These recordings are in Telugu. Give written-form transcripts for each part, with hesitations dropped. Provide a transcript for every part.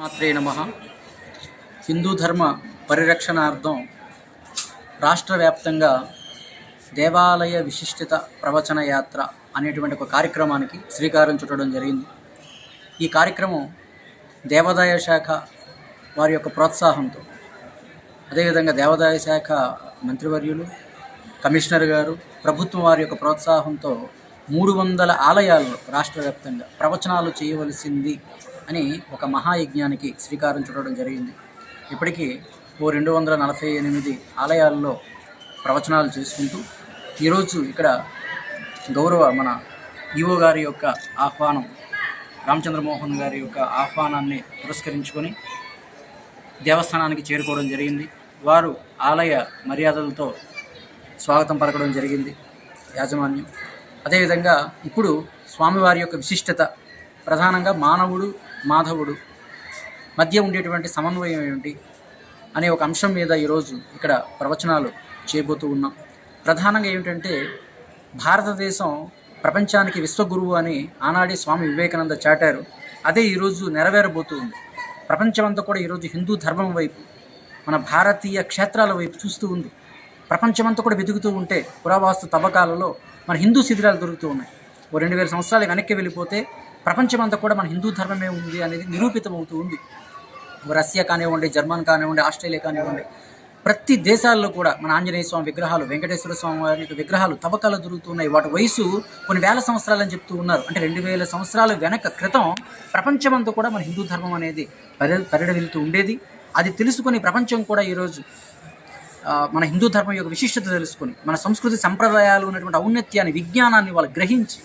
మాత్రే నమః. హిందూ ధర్మ పరిరక్షణార్థం రాష్ట్ర వ్యాప్తంగా దేవాలయ విశిష్టత ప్రవచన యాత్ర అనేటువంటి ఒక కార్యక్రమానికి శ్రీకారం చుట్టడం జరిగింది. ఈ కార్యక్రమం దేవాదాయ శాఖ వారి యొక్క ప్రోత్సాహంతో, అదేవిధంగా దేవాదాయ శాఖ మంత్రివర్యులు, కమిషనర్ గారు, ప్రభుత్వం వారి యొక్క ప్రోత్సాహంతో 300 ఆలయాల్లో రాష్ట్ర వ్యాప్తంగా ప్రవచనాలు చేయవలసింది అని ఒక మహాయజ్ఞానికి శ్రీకారం చుట్టడం జరిగింది. ఇప్పటికీ 248 ఆలయాల్లో ప్రవచనాలు చేసుకుంటూ ఈరోజు ఇక్కడ గౌరవ మన ఈవో గారి యొక్క ఆహ్వానం, రామచంద్రమోహన్ గారి యొక్క ఆహ్వానాన్ని పురస్కరించుకొని దేవస్థానానికి చేరుకోవడం జరిగింది. వారు ఆలయ మర్యాదలతో స్వాగతం పలకడం జరిగింది యాజమాన్యం. అదేవిధంగా ఇప్పుడు స్వామివారి యొక్క విశిష్టత, ప్రధానంగా మానవుడు మాధవుడు మధ్య ఉండేటువంటి సమన్వయం ఏమిటి అనే ఒక అంశం మీద ఈరోజు ఇక్కడ ప్రవచనాలు చేయబోతూ ఉన్నాం. ప్రధానంగా ఏమిటంటే, భారతదేశం ప్రపంచానికి విశ్వగురువు అని ఆనాడే స్వామి వివేకానంద చాటారు. అదే ఈరోజు నెరవేరబోతూ ఉంది. ప్రపంచమంతా కూడా ఈరోజు హిందూ ధర్మం వైపు, మన భారతీయ క్షేత్రాల వైపు చూస్తూ ఉంది. ప్రపంచమంతా కూడా వెతుకుతూ ఉంటే పురావస్తు తవ్వకాలలో మన హిందూ శిథిలాలు దొరుకుతూ ఉన్నాయి. 2000 సంవత్సరాలు వెనక్కి వెళ్ళిపోతే ప్రపంచమంతా కూడా మన హిందూ ధర్మమే ఉంది అనేది నిరూపితమవుతూ ఉంది. రష్యా కానివ్వండి, జర్మన్ కానివ్వండి, ఆస్ట్రేలియా కానివ్వండి, ప్రతి దేశాల్లో కూడా మన ఆంజనేయ స్వామి విగ్రహాలు, వెంకటేశ్వర స్వామి వారి విగ్రహాలు తవ్వకాలు దొరుకుతున్నాయి. వాటి వయసు కొన్ని వేల సంవత్సరాలని చెప్తూ ఉన్నారు. అంటే 2000 సంవత్సరాల వెనక క్రితం ప్రపంచమంతా కూడా మన హిందూ ధర్మం అనేది పరిడవిల్తూ ఉండేది. అది తెలుసుకొని ప్రపంచం కూడా ఈరోజు మన హిందూ ధర్మం యొక్క విశిష్టత తెలుసుకొని, మన సంస్కృతి సంప్రదాయాలు ఉన్నటువంటి ఔన్నత్యాన్ని, విజ్ఞానాన్ని వాళ్ళు గ్రహించి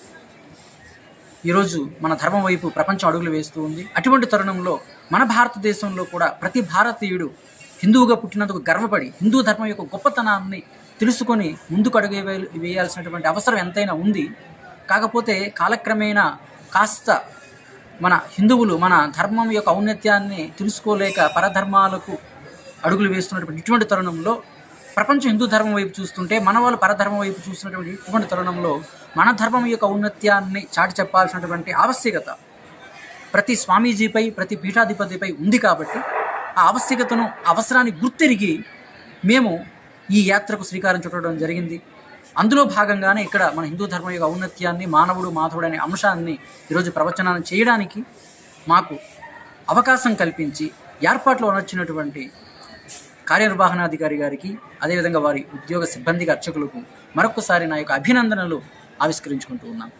ఈరోజు మన ధర్మం వైపు ప్రపంచం అడుగులు వేస్తూ ఉంది. అటువంటి తరుణంలో మన భారతదేశంలో కూడా ప్రతి భారతీయుడు హిందువుగా పుట్టినందుకు గర్వపడి హిందూ ధర్మం యొక్క గొప్పతనాన్ని తెలుసుకొని ముందుకు అడుగు వేయాల్సినటువంటి అవసరం ఎంతైనా ఉంది. కాకపోతే కాలక్రమేణా కాస్త మన హిందువులు మన ధర్మం యొక్క ఔన్నత్యాన్ని తెలుసుకోలేక పరధర్మాలకు అడుగులు వేస్తున్నటువంటి ఇటువంటి తరుణంలో ప్రపంచం హిందూ ధర్మం వైపు చూస్తుంటే మన వాళ్ళు పరధర్మం వైపు చూస్తున్నటువంటి ఇటువంటి తరుణంలో మన ధర్మం యొక్క ఔన్నత్యాన్ని చాటి చెప్పాల్సినటువంటి ఆవశ్యకత ప్రతి స్వామీజీపై, ప్రతి పీఠాధిపతిపై ఉంది. కాబట్టి ఆ ఆవశ్యకతను, అవసరాన్ని గుర్తెరిగి మేము ఈ యాత్రకు శ్రీకారం చుట్టడం జరిగింది. అందులో భాగంగానే ఇక్కడ మన హిందూ ధర్మం యొక్క ఔన్నత్యాన్ని, మానవుడు మాధవుడు అనే అంశాన్ని ఈరోజు ప్రవచనాన్ని చేయడానికి మాకు అవకాశం కల్పించి ఏర్పాట్లో నచ్చినటువంటి కార్యనిర్వహణాధికారి గారికి, అదేవిధంగా వారి ఉద్యోగ సిబ్బందికి, అర్చకులకు మరొకసారి నా యొక్క అభినందనలు ఆవిష్కరించుకుంటూ ఉన్నాను.